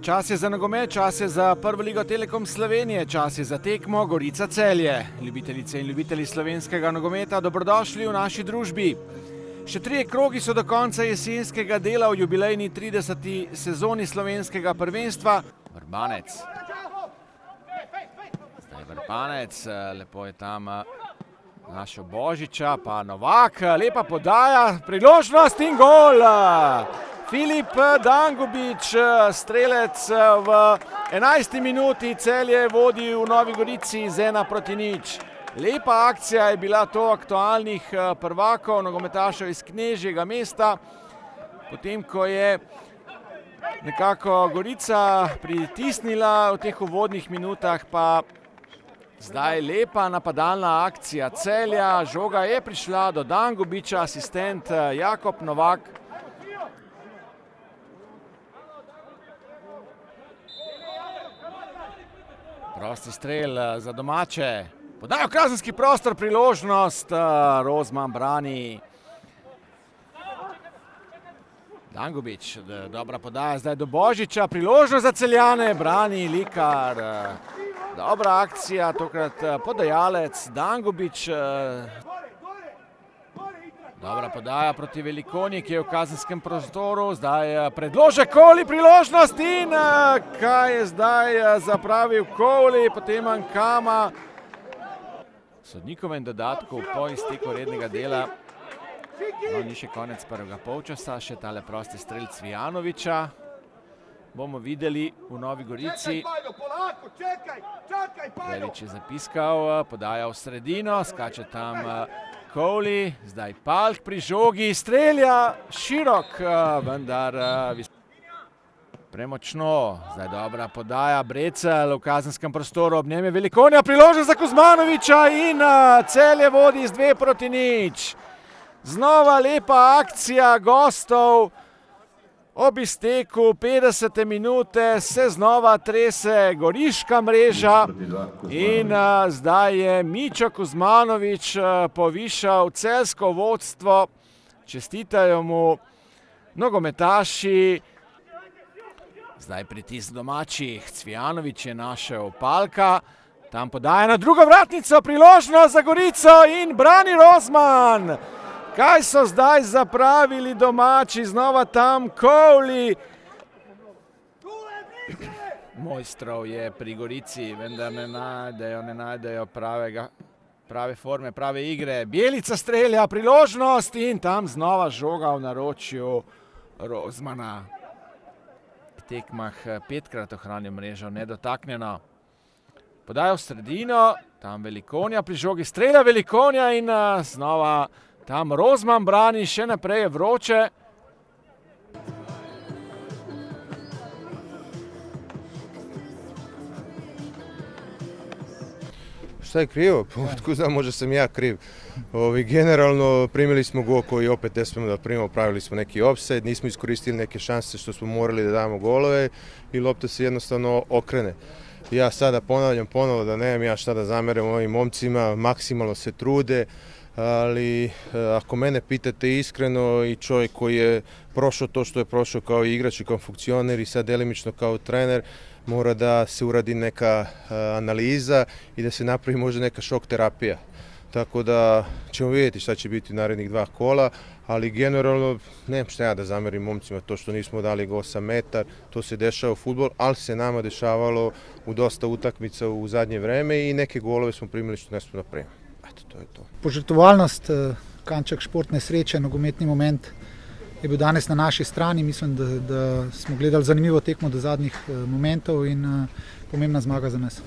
Čas je za nogomet, čas je za Prvo ligo Telekom Slovenije, čas je za tekmo Gorica Celje. Ljubitelice in ljubitelji slovenskega nogometa, dobrodošli v naši družbi. Še 3 krogi so do konca jesenskega dela v jubilejni 30. sezoni slovenskega prvenstva. Vrbanec. Zdaj Vrbanec, lepo je tam našel Božiča, pa Novak, lepa podaja, priložnost in gol! Filip Dangubić, strelec v 11. minuti, Celje vodi v Novi Gorici z 1:0. Lepa akcija je bila to aktualnih prvakov, nogometašev iz Knežjega mesta. Potem, ko je nekako Gorica pritisnila v teh uvodnih minutah, pa zdaj lepa napadalna akcija Celja. Žoga je prišla do Dangubića, asistent Jakob Novak. Prosti strel za domače. Podajo kazenski prostor, priložnost. Rozman brani. Dangubić, dobra podaja zdaj do Božiča. Priložnost za Celjane, brani Likar. Dobra akcija, tokrat podajalec Dangubić. Dobra podaja proti Velikonji, ki je v kazenskem prostoru. Zdaj predložek Kovli, priložnost in kaj je zdaj zapravil Kovli, potem Ankama. V sodnikovem dodatku po izteku rednega dela. No, ni še konec prvega polčasa, še tale prosti strel Cvijanovića. Bomo videli v Novi Gorici. Velič je zapiskal, podaja v sredino, skače tam Kovli, zdaj Palk pri žogi, strelja širok, vendar premočno. Zdaj dobra podaja, Brecel v kazenskem prostoru, ob njem je Velikonja, priložnost za Kuzmanovića in Celje vodi z 2:0. Znova lepa akcija gostov. Ob izteku 50. minute se znova trese goriška mreža in zdaj je Mićo Kuzmanović povišal celjsko vodstvo. Čestitajo mu nogometaši. Zdaj pritisk domačih. Cvijanović je našel Palka. Tam podaja na drugo vratnico, priložnost za Gorico in brani Rozman. Kaj so zdaj zapravili domači, znova tam Kovli. Mojstrov je pri Gorici, vendar ne najdejo prave forme, prave igre. Bjelica strelja, priložnost in tam znova žoga v naročju Rozmana. V tekmah 5-krat ohranil mrežo nedotaknjeno. Podajo v sredino, tam Velikonja pri žogi, strelja Velikonja in znova tam Rozman brani, še naprej je vroče. Šta je krivo? Otkud znam, možda sam ja kriv. Generalno primili smo gol koji opet ne smemo da primimo, pravili smo neki offside, nismo iskoristili neke šanse što smo morali da damo golove i lopta se jednostavno okrene. Ja sada ponavljam ponovo da nemam ja šta da zameram ovim momcima, maksimalno se trude, ali ako mene pitate iskreno i čovjek koji je prošao to što je prošao kao igrač i kao funkcioner i sad delimično kao trener, mora da se uradi neka analiza i da se napravi možda neka šok terapija. Tako da ćemo vidjeti šta će biti u narednih 2 kola, ali generalno nemam šta ja da zamerim momcima to što nismo dali gol sa metar, to se dešava u fudbal, ali se nama dešavalo u dosta utakmica u zadnje vreme i neke golove smo primili što ne smo da primimo. Eto, to je to. Požrtvovalnost, kanček športne sreče, nogometni moment je bil danes na naši strani. Mislim, da smo gledali zanimivo tekmo do zadnjih momentov in pomembna zmaga za nas.